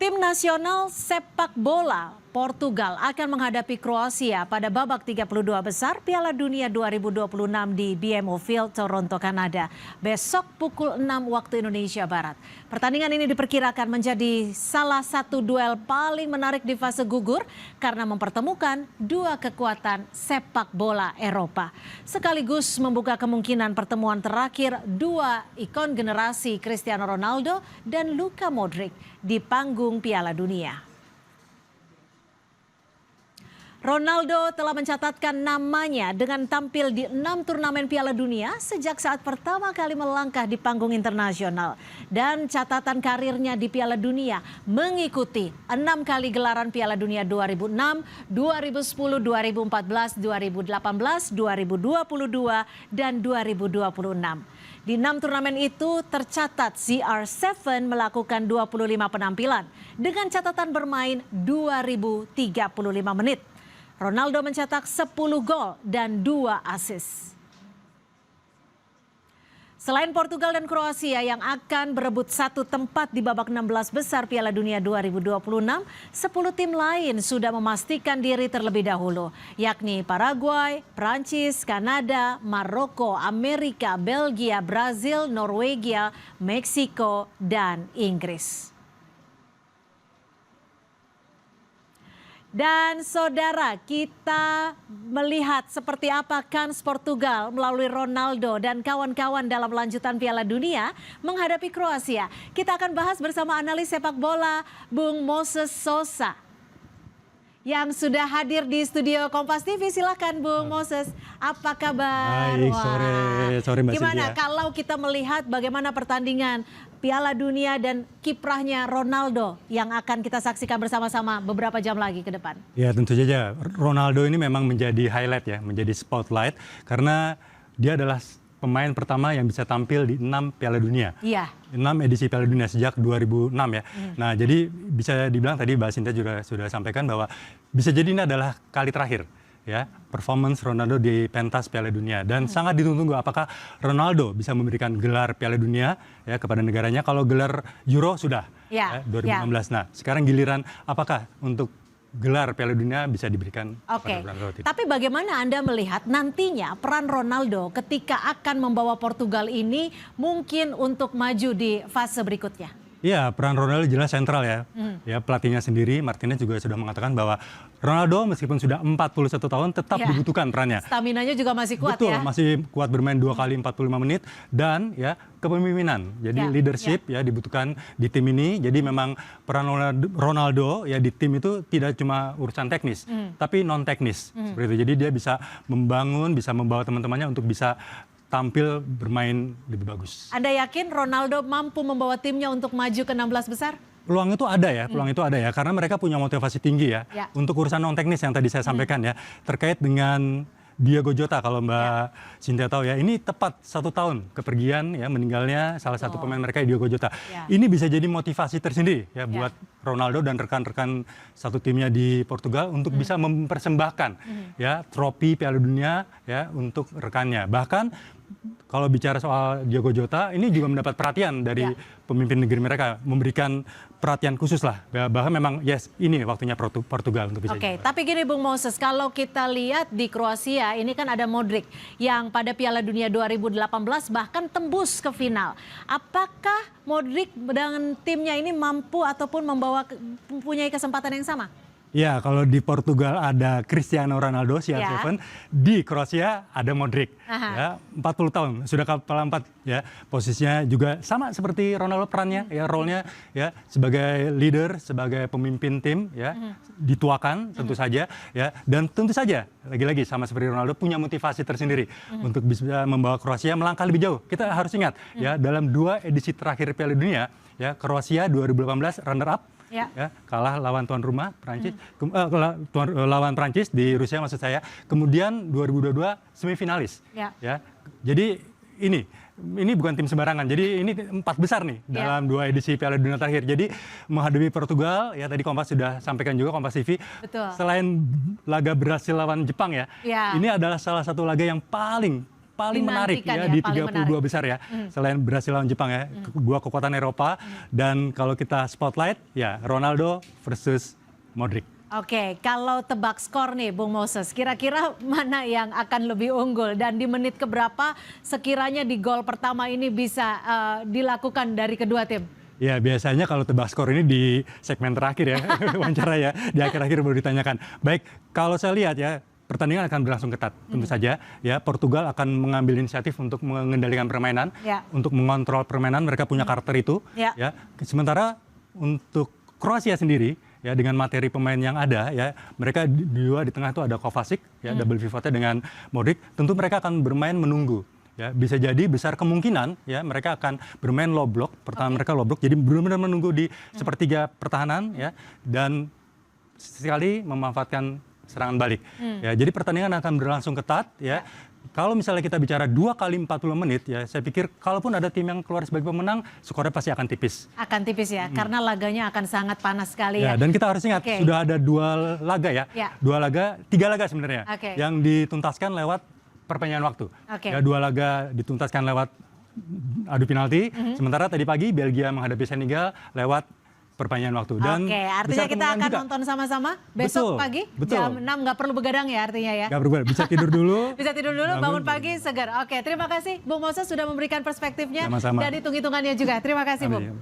Tim nasional sepak bola Portugal akan menghadapi Kroasia pada babak 32 besar Piala Dunia 2026 di BMO Field, Toronto, Kanada. Besok pukul 6 waktu Indonesia Barat. Pertandingan ini diperkirakan menjadi salah satu duel paling menarik di fase gugur karena mempertemukan dua kekuatan sepak bola Eropa. Sekaligus membuka kemungkinan pertemuan terakhir dua ikon generasi Cristiano Ronaldo dan Luka Modric di panggung Piala Dunia. Ronaldo telah mencatatkan namanya dengan tampil di 6 turnamen Piala Dunia sejak saat pertama kali melangkah di panggung internasional. Dan catatan karirnya di Piala Dunia mengikuti 6 kali gelaran Piala Dunia 2006, 2010, 2014, 2018, 2022, dan 2026. Di 6 turnamen itu tercatat CR7 melakukan 25 penampilan dengan catatan bermain 2035 menit. Ronaldo mencetak 10 gol dan 2 assist. Selain Portugal dan Kroasia yang akan berebut satu tempat di babak 16 besar Piala Dunia 2026, 10 tim lain sudah memastikan diri terlebih dahulu, yakni Paraguay, Prancis, Kanada, Maroko, Amerika, Belgia, Brazil, Norwegia, Meksiko, dan Inggris. Dan saudara, kita melihat seperti apa kans Portugal melalui Ronaldo dan kawan-kawan dalam lanjutan Piala Dunia menghadapi Kroasia. Kita akan bahas bersama analis sepak bola Bung Moses Sosa yang sudah hadir di studio Kompas TV. Silakan Bung Moses, apa kabar? Baik, sore Mbak Gimana Cynthia. kalau kita melihat bagaimana pertandingan Piala Dunia dan kiprahnya Ronaldo yang akan kita saksikan bersama-sama beberapa jam lagi ke depan? Ya tentu saja Ronaldo ini memang menjadi highlight ya, menjadi spotlight karena dia adalah pemain pertama yang bisa tampil di 6 Piala Dunia. Iya. 6 edisi Piala Dunia sejak 2006 ya. Nah jadi bisa dibilang tadi Mbak Cynthia juga sudah sampaikan bahwa bisa jadi ini adalah kali terakhir ya performance Ronaldo di pentas Piala Dunia dan sangat ditunggu apakah Ronaldo bisa memberikan gelar Piala Dunia ya kepada negaranya. Kalau gelar Euro sudah ya 2016. Nah sekarang giliran apakah untuk gelar Piala Dunia bisa diberikan kepada Ronaldo. Tapi bagaimana Anda melihat nantinya peran Ronaldo ketika akan membawa Portugal ini mungkin untuk maju di fase berikutnya? Iya, peran Ronaldo jelas sentral ya. Ya, pelatihnya sendiri Martinez juga sudah mengatakan bahwa Ronaldo meskipun sudah 41 tahun tetap dibutuhkan perannya. Staminanya juga masih kuat. Betul, ya. masih kuat bermain 2 kali 45 menit dan ya kepemimpinan. Jadi leadership ya dibutuhkan di tim ini. Jadi memang peran Ronaldo ya di tim itu tidak cuma urusan teknis, tapi non teknis. Seperti itu. Jadi dia bisa membangun, bisa membawa teman-temannya untuk bisa tampil bermain lebih bagus. Anda yakin Ronaldo mampu membawa timnya untuk maju ke 16 besar? Peluang itu ada ya, karena mereka punya motivasi tinggi ya. Untuk urusan non teknis yang tadi saya sampaikan ya, terkait dengan Diogo Jota kalau Mbak Cynthia tahu ya, ini tepat 1 tahun kepergian ya meninggalnya salah satu pemain mereka Diogo Jota. Ini bisa jadi motivasi tersendiri ya buat Ronaldo dan rekan-rekan satu timnya di Portugal untuk bisa mempersembahkan ya trofi Piala Dunia ya untuk rekannya. Bahkan kalau bicara soal Diogo Jota, ini juga mendapat perhatian dari pemimpin negeri mereka, memberikan perhatian khusus lah. Bahkan memang ini waktunya Portugal untuk bisa. Oke, tapi gini Bung Moses, kalau kita lihat di Kroasia, ini kan ada Modric yang pada Piala Dunia 2018 bahkan tembus ke final. Apakah Modric dengan timnya ini mampu ataupun mempunyai kesempatan yang sama? Ya, kalau di Portugal ada Cristiano Ronaldo, CR7, di Kroasia ada Modric. Ya, 40 tahun, sudah kepala 4 ya. Posisinya juga sama seperti Ronaldo perannya ya, role-nya ya sebagai leader, sebagai pemimpin tim ya, dituakan tentu saja ya. Dan tentu saja lagi-lagi sama seperti Ronaldo punya motivasi tersendiri untuk bisa membawa Kroasia melangkah lebih jauh. Kita harus ingat ya, dalam 2 edisi terakhir Piala Dunia ya, Kroasia 2018 runner up. Ya, kalah lawan tuan rumah Prancis, lawan Prancis di Rusia maksud saya. Kemudian 2022 semifinalis. Ya, jadi ini bukan tim sembarangan. Jadi ini 4 besar nih dalam 2 edisi Piala Dunia terakhir. Jadi menghadapi Portugal ya tadi Kompas sudah sampaikan juga Kompas TV. Selain laga berhasil lawan Jepang ya, ini adalah salah satu laga yang paling paling menarik Dinantikan ya, ya, di paling 32 menarik. besar ya. Selain Brasil lawan Jepang ya, dua kekuatan Eropa. Dan kalau kita spotlight ya Ronaldo versus Modric. Oke, kalau tebak skor nih Bung Moses, kira-kira mana yang akan lebih unggul dan di menit keberapa sekiranya di gol pertama ini bisa dilakukan dari kedua tim? Ya biasanya kalau tebak skor ini di segmen terakhir ya, wawancara ya, di akhir-akhir baru ditanyakan. Baik, kalau saya lihat ya, pertandingan akan berlangsung ketat, tentu saja. Ya, Portugal akan mengambil inisiatif untuk mengendalikan permainan, untuk mengontrol permainan. Mereka punya karakter itu. Ya, sementara untuk Kroasia sendiri, ya dengan materi pemain yang ada, ya mereka dua di tengah itu ada Kovacic, ya double pivotnya dengan Modric. Tentu mereka akan bermain menunggu. Ya, bisa jadi besar kemungkinan ya mereka akan bermain low block, pertahanan mereka low block, jadi benar-benar menunggu di sepertiga pertahanan ya dan sekali memanfaatkan serangan balik. Ya, jadi pertandingan akan berlangsung ketat ya. Kalau misalnya kita bicara 2 kali 40 menit ya, saya pikir kalaupun ada tim yang keluar sebagai pemenang, skornya pasti akan tipis. Akan tipis ya, karena laganya akan sangat panas sekali ya. Dan kita harus ingat sudah ada 2 laga ya, 3 laga sebenarnya yang dituntaskan lewat perpanjangan waktu. Ya, 2 laga dituntaskan lewat adu penalti, sementara tadi pagi Belgia menghadapi Senegal lewat perpanjangan waktu. Dan artinya kita akan nonton sama-sama besok pagi jam 6, nggak perlu begadang ya artinya ya. Nggak perlu, bisa tidur dulu. Bisa tidur dulu, bangun pagi segar. Oke, terima kasih Bung Moses sudah memberikan perspektifnya dan hitung-hitungannya juga. Terima kasih Bung.